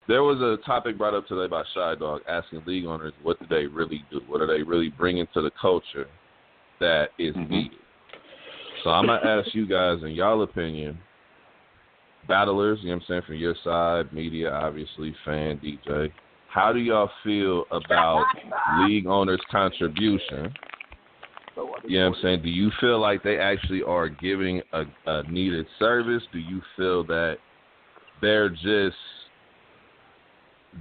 There was a topic brought up today by Shy Dog asking league owners what do they really do? What are they really bringing to the culture that is needed? So I'm going to ask you guys, in y'all opinion, battlers, you know what I'm saying, from your side, media, obviously, fan, DJ, how do y'all feel about league owners' contribution? You know what I'm saying? Do you feel like they actually are giving a needed service? Do you feel that they're just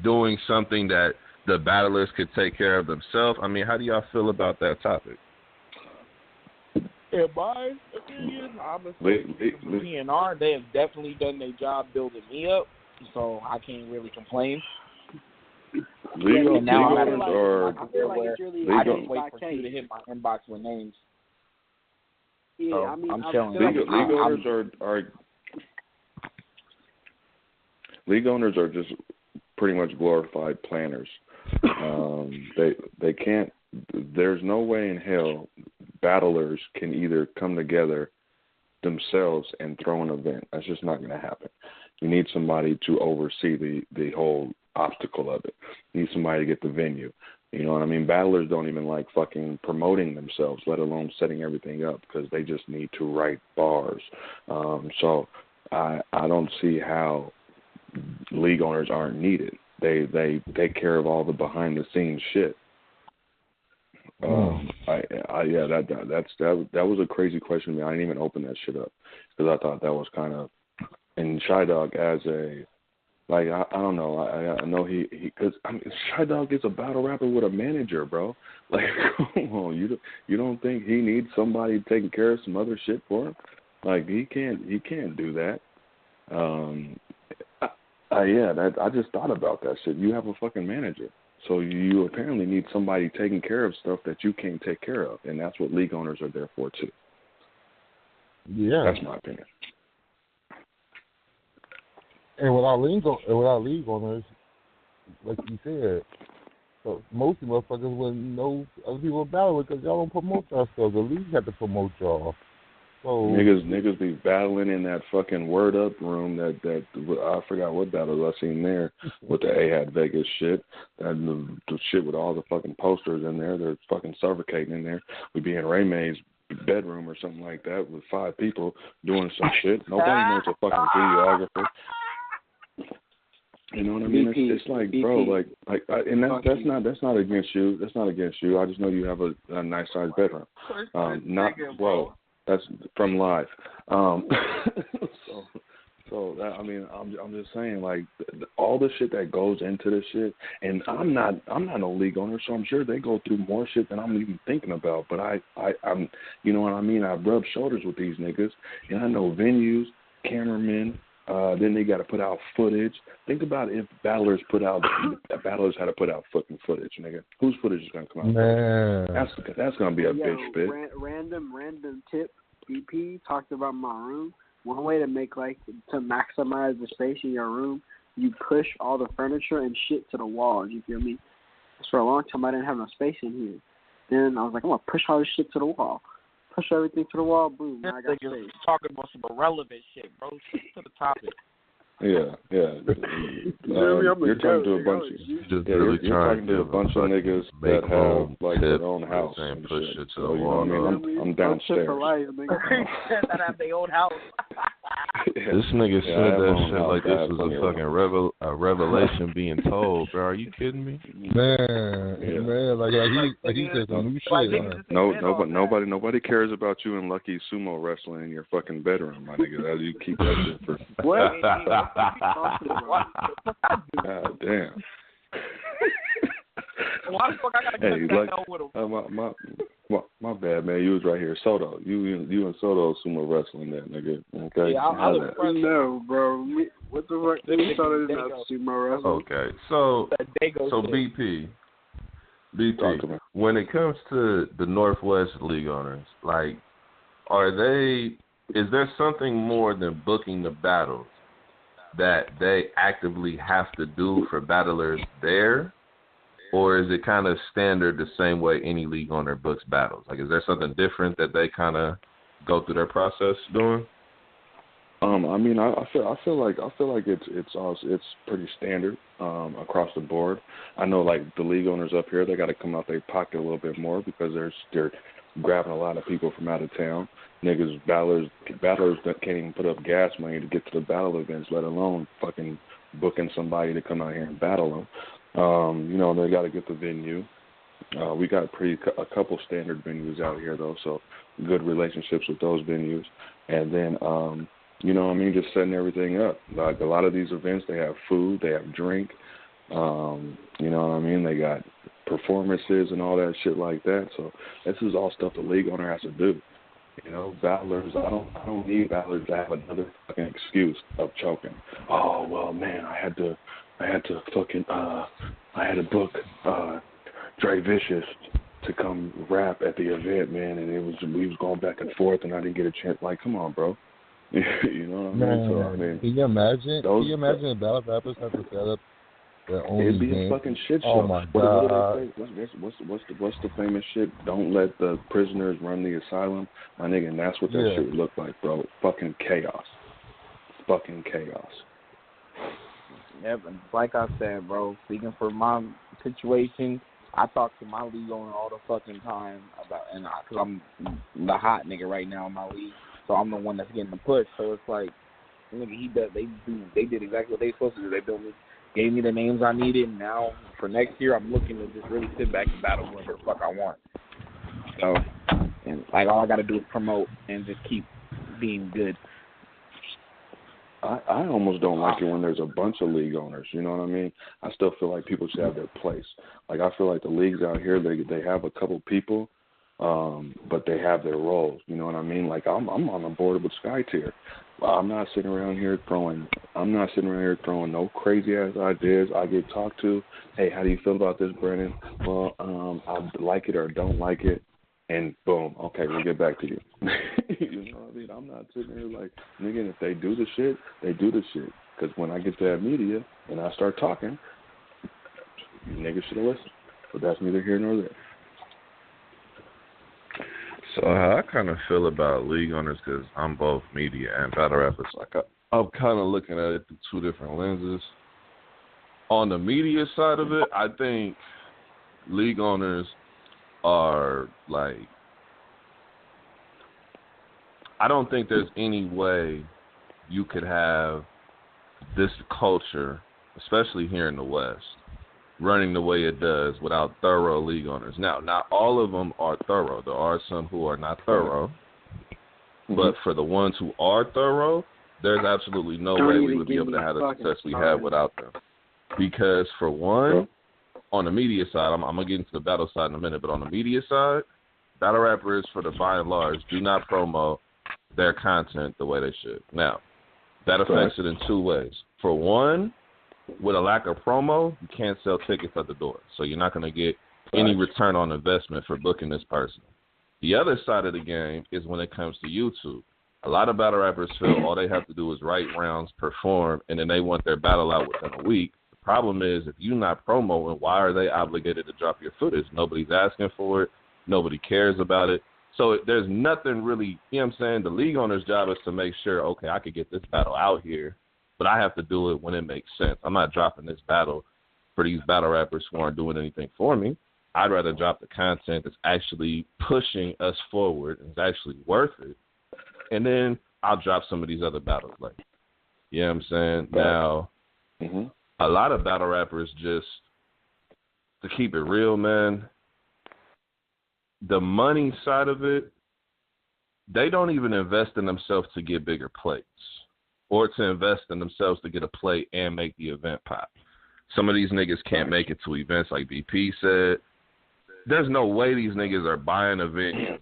doing something that the battlers could take care of themselves? I mean, how do y'all feel about that topic? In my opinion, honestly, from PNR, they have definitely done their job building me up, so I can't really complain. Legal now owners are. I feel like it's really. I just wait for you to hit my inbox with names. Yeah, so I mean, I'm chilling. League owners are. League owners are just pretty much glorified planners. They can't. There's no way in hell battlers can either come together themselves and throw an event. That's just not going to happen. You need somebody to oversee the whole obstacle of it. You need somebody to get the venue. You know what I mean? Battlers don't even like fucking promoting themselves, let alone setting everything up, because they just need to write bars. So I don't see how league owners aren't needed. They take care of all the behind the scenes shit. That was a crazy question to me. I didn't even open that shit up because I thought that was kind of. And Shy Dog as a, like, I don't know. I know he because I mean, Shy Dog is a battle rapper with a manager, bro. Like, come on, you don't think he needs somebody taking care of some other shit for him? Like, he can't do that. I just thought about that shit. You have a fucking manager. So you apparently need somebody taking care of stuff that you can't take care of, and that's what league owners are there for too. Yeah, that's my opinion. And without league owners, like you said, so most of motherfuckers wouldn't know other people battle because y'all don't promote yourselves. The league had to promote y'all. So niggas be battling in that fucking Word Up room that I forgot what battles I seen there with the Ahad Vegas shit. And the shit with all the fucking posters in there. They're fucking suffocating in there. We'd be in RayMay's bedroom or something like that with 5 people doing some shit. Nobody knows a fucking videographer. You know what I mean? It's like, bro, and that's not against you. That's not against you. I just know you have a nice sized bedroom. That's from live. So that, I mean, I'm just saying, like, all the shit that goes into this shit, and I'm not no league owner, so I'm sure they go through more shit than I'm even thinking about. But I'm, you know what I mean? I rub shoulders with these niggas, and I know venues, cameramen. Then they got to put out footage. Think about if battlers had to put out fucking footage, nigga. Whose footage is gonna come out? Man, that's gonna be a big spit. Random tip. BP talked about my room. One way to to maximize the space in your room, you push all the furniture and shit to the walls. You feel me? For a long time, I didn't have no space in here. Then I was like, I'm gonna push all this shit to the wall. Push everything to the wall, boom. Now I got space. Talking about some irrelevant shit, bro. Stick to the topic. Yeah. You're talking to a bunch of niggas that have like their own house and push shit. it to So, the you know wall. what I mean? I'm downstairs. That have their own house. This nigga said that shit like this was a fucking revelation being told, bro. Are you kidding me? Man, like he said some new shit. Nobody cares about you in Lucky Sumo Wrestling in your fucking bedroom, my nigga. You keep that shit for what? God damn. Why the fuck I gotta get that with him? My bad, man. You was right here, Soto. You and Soto sumo wrestling that, nigga. Okay. Yeah, I was no, bro. What the fuck? We started in that sumo wrestling. Okay, so BP, when it comes to the Northwest League owners, like, is there something more than booking the battles that they actively have to do for battlers there? Or is it kind of standard the same way any league owner books battles? Like, is there something different that they kind of go through their process doing? I mean, I feel like it's pretty standard across the board. I know like the league owners up here, they got to come out their pocket a little bit more because they're grabbing a lot of people from out of town. Niggas, battlers that can't even put up gas money to get to the battle events, let alone fucking booking somebody to come out here and battle them. You know, they got to get the venue. We got a couple standard venues out here though, so good relationships with those venues, and then. You know what I mean? Just setting everything up. Like a lot of these events, they have food, they have drink. You know what I mean? They got performances and all that shit like that. So this is all stuff the league owner has to do. You know, battlers. I don't need battlers to have another fucking excuse of choking. Oh well, man, I had to fucking I had to book Dre Vicious to come rap at the event, man, and we was going back and forth, and I didn't get a chance. Like, come on, bro. You know what I mean? Man, So, I mean, can you imagine? Can you imagine if battle rappers have to set up their own it'd be event? a fucking shit show. Oh my God! What do they say? What's the famous shit? Don't let the prisoners run the asylum, my nigga. And that's what that shit would look like, bro. Fucking chaos. Fucking chaos. Yep, and like I said, bro, speaking for my situation, I talk to my league owner all the fucking time about, and because I'm the hot nigga right now in my league. So I'm the one that's getting the push. So it's like, nigga, they did exactly what they supposed to do. They gave me the names I needed. And now for next year, I'm looking to just really sit back and battle whoever the fuck I want. So, and like all I got to do is promote and just keep being good. I almost don't like it when there's a bunch of league owners. You know what I mean? I still feel like people should have their place. Like I feel like the leagues out here, they have a couple people. But they have their roles, you know what I mean? Like I'm on the board with Sky Tier. I'm not sitting around here throwing no crazy ass ideas. I get talked to. Hey, how do you feel about this, Brennan? Well, I like it or don't like it, and boom, okay, we'll get back to you. You know what I mean? I'm not sitting here like, nigga, if they do the shit, they do the shit. Because when I get to that media and I start talking, you niggas should have listened. But that's neither here nor there. So how I kind of feel about league owners, because I'm both media and battle rappers, like I'm kind of looking at it through two different lenses. On the media side of it, I think league owners are like, I don't think there's any way you could have this culture, especially here in the West, running the way it does without thorough league owners. Now, not all of them are thorough. There are some who are not thorough. But for the ones who are thorough, there's absolutely no way we would be able to have the success we have without them. Because, for one, on the media side, I'm going to get into the battle side in a minute, but on the media side, battle rappers, for the by and large, do not promote their content the way they should. Now, that affects it in two ways. For one, with a lack of promo, you can't sell tickets at the door. So you're not going to get any return on investment for booking this person. The other side of the game is when it comes to YouTube. A lot of battle rappers feel all they have to do is write rounds, perform, and then they want their battle out within a week. The problem is if you're not promoting, why are they obligated to drop your footage? Nobody's asking for it. Nobody cares about it. So there's nothing really, you know what I'm saying? The league owner's job is to make sure, okay, I could get this battle out here, but I have to do it when it makes sense. I'm not dropping this battle for these battle rappers who aren't doing anything for me. I'd rather drop the content that's actually pushing us forward and is actually worth it. And then I'll drop some of these other battles later. You know what I'm saying? Now, a lot of battle rappers just, to keep it real, man, the money side of it, they don't even invest in themselves to get bigger plates or to invest in themselves to get a plate and make the event pop. Some of these niggas can't make it to events like BP said. There's no way these niggas are buying a venue,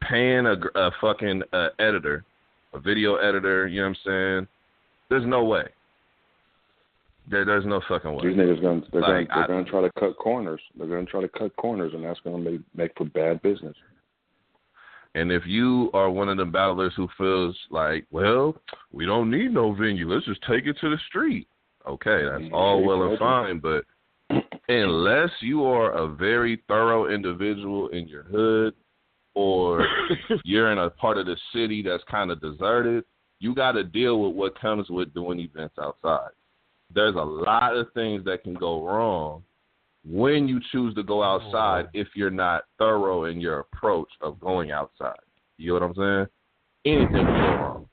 paying a fucking editor, a video editor, you know what I'm saying? There's no way. There's no fucking way. These niggas gonna try to cut corners. They're gonna try to cut corners, and that's gonna make for bad business. And if you are one of the battlers who feels like, well, we don't need no venue, let's just take it to the street. Okay, that's all well and fine, but unless you are a very thorough individual in your hood, or you're in a part of the city that's kind of deserted, you got to deal with what comes with doing events outside. There's a lot of things that can go wrong when you choose to go outside if you're not thorough in your approach of going outside. You know what I'm saying? Anything can go wrong.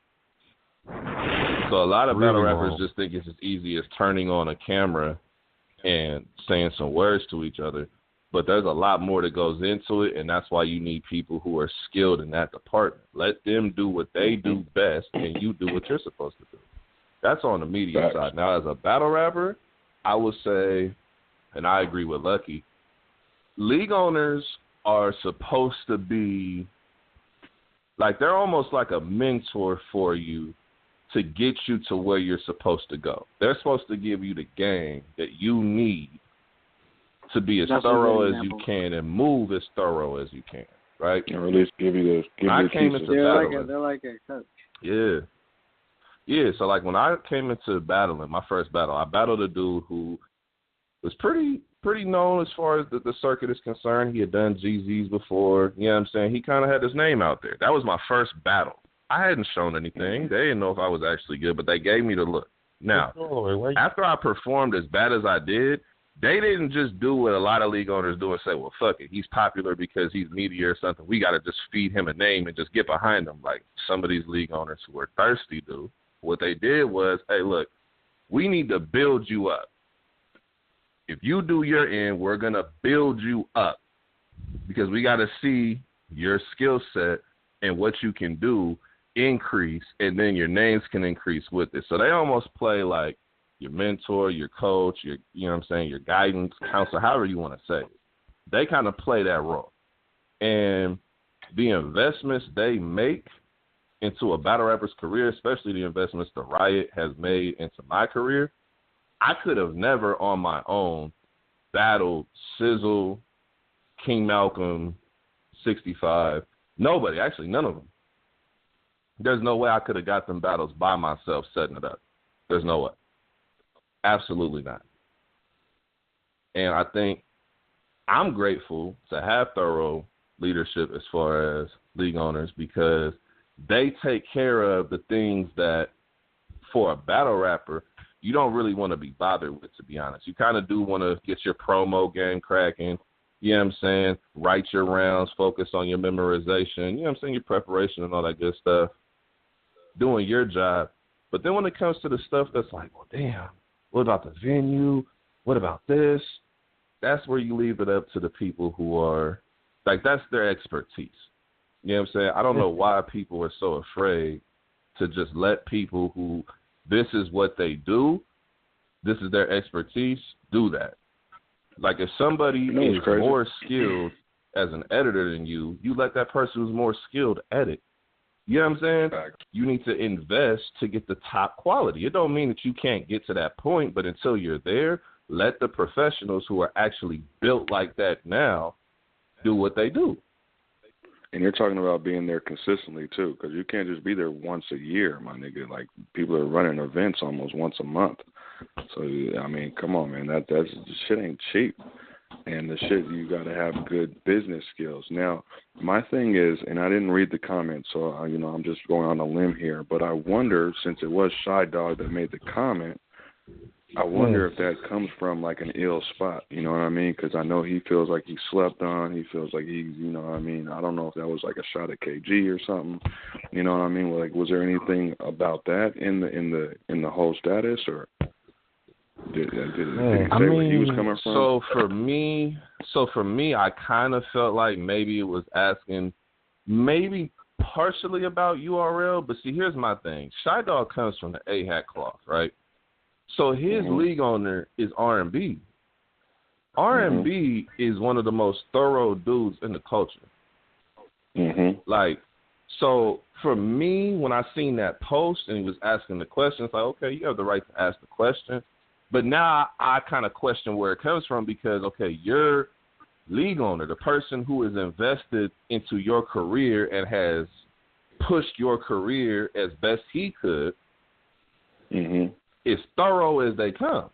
So a lot of battle rappers just think it's as easy as turning on a camera and saying some words to each other. But there's a lot more that goes into it, and that's why you need people who are skilled in that department. Let them do what they do best, and you do what you're supposed to do. That's on the media side. Now, as a battle rapper, I would say, and I agree with Lucky, league owners are supposed to be, like, they're almost like a mentor for you to get you to where you're supposed to go. They're supposed to give you the game that you need to be as thorough as you can and move as thorough as you can, right? Or at least give you the pieces. They're like a coach. Yeah. Yeah, so like when I came into battling, my first battle, I battled a dude who was pretty known as far as the circuit is concerned. He had done GZs before, you know what I'm saying? He kind of had his name out there. That was my first battle. I hadn't shown anything. They didn't know if I was actually good, but they gave me the look. Now, after I performed as bad as I did, they didn't just do what a lot of league owners do and say, well, fuck it, he's popular because he's media or something. We got to just feed him a name and just get behind him like some of these league owners who are thirsty do. What they did was, hey, look, we need to build you up. If you do your end, we're going to build you up because we got to see your skill set and what you can do increase, and then your names can increase with it. So they almost play like your mentor, your coach, your, you know what I'm saying, your guidance, counselor, however you want to say it. They kind of play that role. And the investments they make into a battle rapper's career, especially the investments the Riot has made into my career, I could have never on my own battled Sizzle, King Malcolm, 65. Nobody, actually none of them. There's no way I could have got them battles by myself setting it up. There's no way. Absolutely not. And I think I'm grateful to have thorough leadership as far as league owners because they take care of the things that for a battle rapper you don't really want to be bothered with, to be honest. You kind of do want to get your promo game cracking, you know what I'm saying, write your rounds, focus on your memorization, you know what I'm saying, your preparation and all that good stuff, doing your job. But then when it comes to the stuff that's like, well, damn, what about the venue? What about this? That's where you leave it up to the people who are, like, that's their expertise. You know what I'm saying? I don't know why people are so afraid to just let people who, this is what they do, this is their expertise, do that. Like, if somebody is more skilled as an editor than you, you let that person who's more skilled edit. You know what I'm saying? You need to invest to get the top quality. It don't mean that you can't get to that point, but until you're there, let the professionals who are actually built like that now do what they do. And you're talking about being there consistently, too, because you can't just be there once a year, my nigga. Like, people are running events almost once a month. So, I mean, come on, man. That's shit ain't cheap. And the shit, you got to have good business skills. Now, my thing is, and I didn't read the comments, so, I'm just going on a limb here, but I wonder, since it was Shy Dog that made the comment, I wonder if that comes from, like, an ill spot, you know what I mean? Because I know he feels like he slept on. He feels like he's, you know what I mean? I don't know if that was, like, a shot at KG or something, you know what I mean? Like, was there anything about that in the whole status, or did he say where he was coming from? So for me, I kind of felt like maybe it was asking maybe partially about URL, but see, here's my thing. Shy Dog comes from the A-Hat cloth, right? So his league owner is R&B. R&B is one of the most thorough dudes in the culture. Like, so for me, when I seen that post and he was asking the question, it's like, okay, you have the right to ask the question. But now I kind of question where it comes from because, okay, your league owner, the person who is invested into your career and has pushed your career as best he could, as thorough as they come.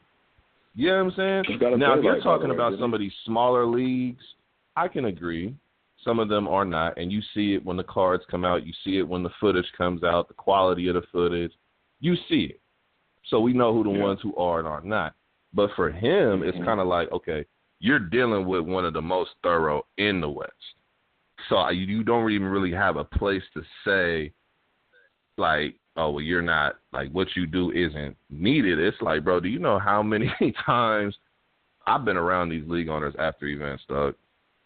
You know what I'm saying? Now, if you're talking about some of these smaller leagues, I can agree. some of them are not, and you see it when the cards come out. You see it when the footage comes out, the quality of the footage. You see it. So we know who the ones who are and are not. But for him, it's kind of like, okay, you're dealing with one of the most thorough in the West. So you don't even really have a place to say, like, oh, well, you're not, like, what you do isn't needed. It's like, bro, do you know how many times I've been around these league owners after events, dog?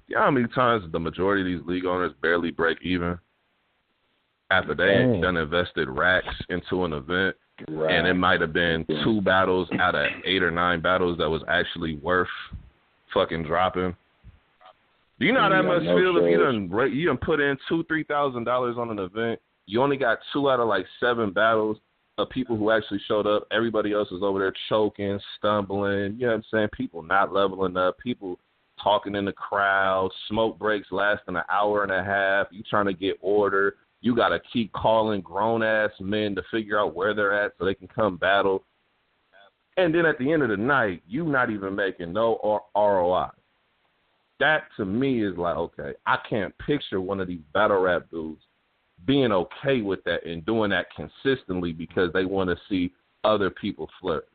You know how many times the majority of these league owners barely break even after they done invested racks into an event, and it might have been 2 battles out of 8 or 9 battles that was actually worth fucking dropping? Do you know how that must feel if you done put in $2,000-$3,000 on an event? You only got 2 out of like 7 battles of people who actually showed up. Everybody else is over there choking, stumbling. You know what I'm saying? People not leveling up. People talking in the crowd. Smoke breaks lasting an hour and a half. You trying to get order. You got to keep calling grown-ass men to figure out where they're at so they can come battle. And then at the end of the night, you not even making no ROI. That, to me, is like, okay, I can't picture one of these battle rap dudes being okay with that and doing that consistently because they want to see other people flourish.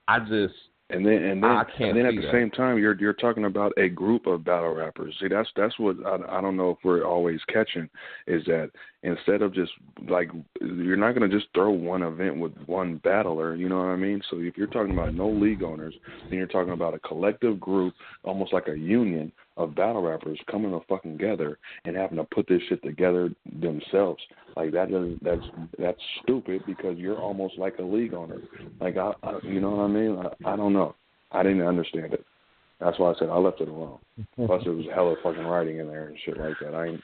I just... And then at the same time, you're talking about a group of battle rappers. See, that's what I don't know if we're always catching, is that instead of just, like, you're not going to just throw one event with one battler, you know what I mean? So if you're talking about no league owners, then you're talking about a collective group, almost like a union of battle rappers coming together and having to put this shit together themselves. Like, that's stupid, because you're almost like a league owner. Like, I you know what I mean? I don't know. I didn't understand it. That's why I said I left it alone. Plus, it was hella fucking writing in there and shit like that.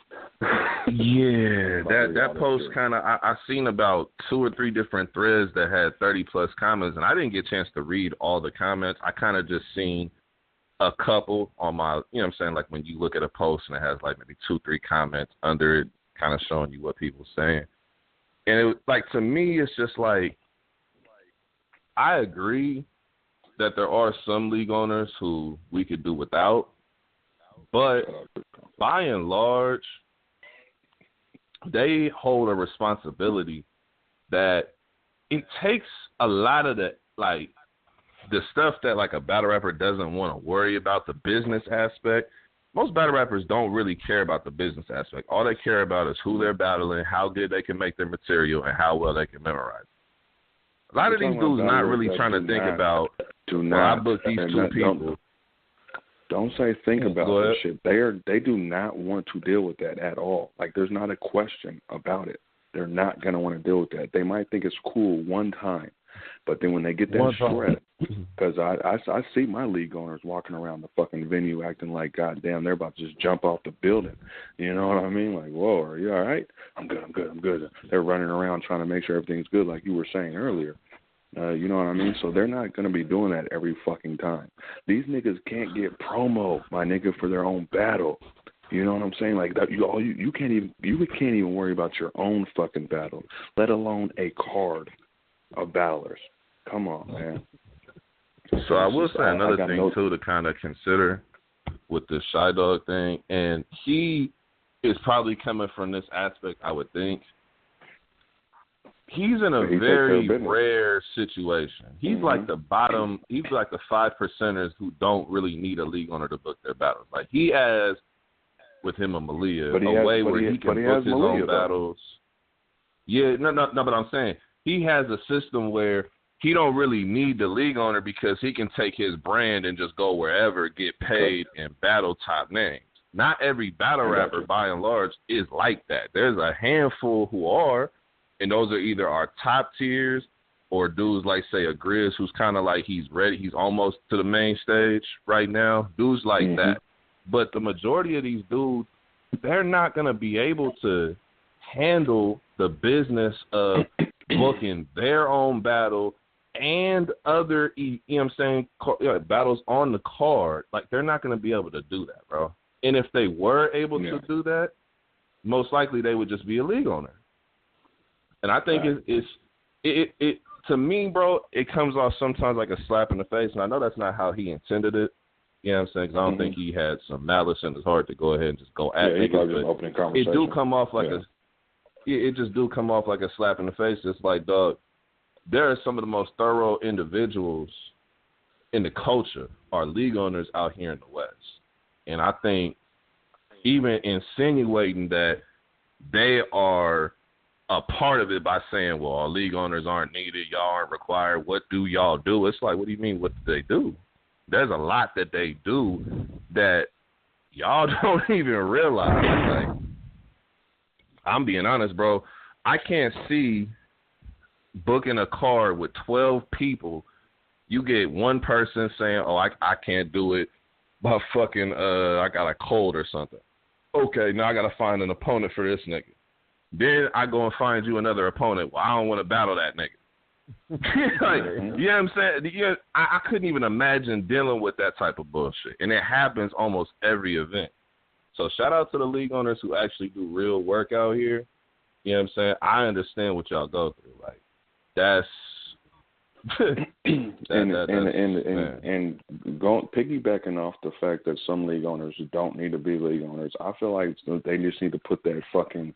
That post kind of, I seen about 2 or 3 different threads that had 30+ comments, and I didn't get a chance to read all the comments. I kind of just seen a couple on my, you know what I'm saying, like when you look at a post and it has like maybe 2-3 comments under it, kind of showing you what people saying. And it, like, to me, it's just like, I agree that there are some league owners who we could do without, but by and large, they hold a responsibility that it takes a lot of the, like, the stuff that, like, a battle rapper doesn't want to worry about, the business aspect. Most battle rappers don't really care about the business aspect. All they care about is who they're battling, how good they can make their material, and how well they can memorize it. A lot of these dudes not really trying to think about, I booked these 2 people. Don't say think about this shit. They do not want to deal with that at all. Like, there's not a question about it. They're not going to want to deal with that. They might think it's cool one time, but then when they get that threat, because I see my league owners walking around the fucking venue acting like, goddamn, they're about to just jump off the building. You know what I mean? Like, whoa, are you all right? I'm good. They're running around trying to make sure everything's good, like you were saying earlier. You know what I mean? So they're not going to be doing that every fucking time. These niggas can't get promo, my nigga, for their own battle. You know what I'm saying? Like, that, you can't even worry about your own fucking battle, let alone a card of battlers. Come on, man. So I will say another thing, too, to kind of consider with the Shy Dog thing, and he is probably coming from this aspect, I would think. He's in a very rare situation. He's like the bottom. He's like the 5%ers who don't really need a league owner to book their battles. Like, he has, with him and Malia, a way where he can book his own battles. Yeah, no, but I'm saying he has a system where he don't really need the league owner because he can take his brand and just go wherever, get paid, and battle top names. Not every battle rapper, by and large, is like that. There's a handful who are, and those are either our top tiers or dudes like, say, a Grizz, who's kind of like he's ready. He's almost to the main stage right now. Dudes like that. But the majority of these dudes, they're not going to be able to handle the business of booking their own battle and other, you know what I'm saying, battles on the card. Like, they're not going to be able to do that, bro. And if they were able to do that, most likely they would just be a league owner. And I think it to me, bro, it comes off sometimes like a slap in the face. And I know that's not how he intended it. You know what I'm saying? 'Cause I don't think he had some malice in his heart to go ahead and just go at he probably niggas. just opening conversation. It do come off like it just do come off like a slap in the face. It's like, dog, there are some of the most thorough individuals in the culture are league owners out here in the West. And I think even insinuating that they are a part of it by saying, well, our league owners aren't needed, y'all aren't required, what do y'all do? It's like, what do you mean, what do they do? There's a lot that they do that y'all don't even realize. Like, I'm being honest, bro. I can't see booking a card with 12 people. You get one person saying, oh, I can't do it. My fucking, I got a cold or something. Okay, now I got to find an opponent for this nigga. Then I go and find you another opponent. Well, I don't want to battle that nigga. Like, you know what I'm saying? Yeah, I couldn't even imagine dealing with that type of bullshit. And it happens almost every event. So shout out to the league owners who actually do real work out here. You know what I'm saying? I understand what y'all go through. Like, that's and going piggybacking off the fact that some league owners don't need to be league owners, I feel like they just need to put that fucking,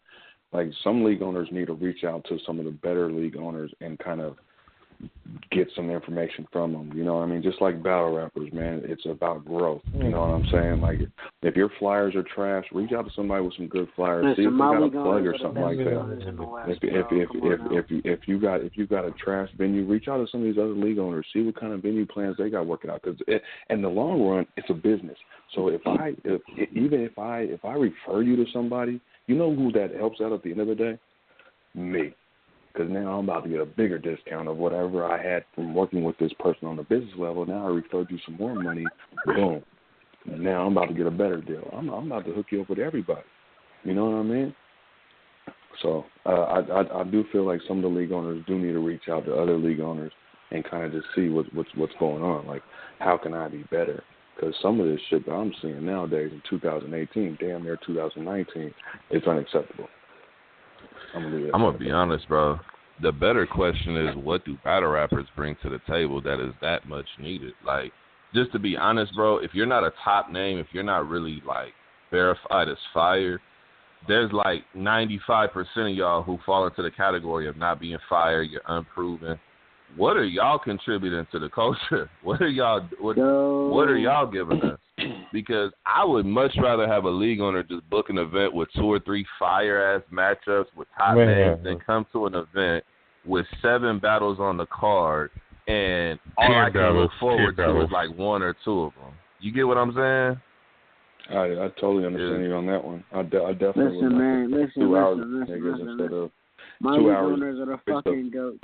like, some league owners need to reach out to some of the better league owners and kind of get some information from them. You know what I mean? Just like battle rappers, man, it's about growth. You know what I'm saying? Like, if your flyers are trash, reach out to somebody with some good flyers. See if they got a plug or something like that. If you got a trash venue, reach out to some of these other league owners. See what kind of venue plans they got working out. Because in the long run, it's a business. So if I refer you to somebody, you know who that helps out at the end of the day? Me. Because now I'm about to get a bigger discount of whatever I had from working with this person on the business level. Now I referred you some more money. Boom. Now I'm about to get a better deal. I'm about to hook you up with everybody. You know what I mean? So I do feel like some of the league owners do need to reach out to other league owners and kind of just see what's going on. Like, how can I be better? Because some of this shit that I'm seeing nowadays in 2018, damn near 2019, it's unacceptable. I'm going to be honest, bro. The better question is, what do battle rappers bring to the table that is that much needed? Like, just to be honest, bro, if you're not a top name, if you're not really, like, verified as fire, there's, like, 95% of y'all who fall into the category of not being fire, you're unproven. What are y'all contributing to the culture? What are y'all giving us? Because I would much rather have a league owner just book an event with 2 or 3 fire-ass matchups with top names than come to an event with 7 battles on the card and all I can look forward to is like 1 or 2 of them. You get what I'm saying? I totally understand you on that one. I definitely listen, would. Listen. Instead of My 2 league hours. owners are the fucking goats.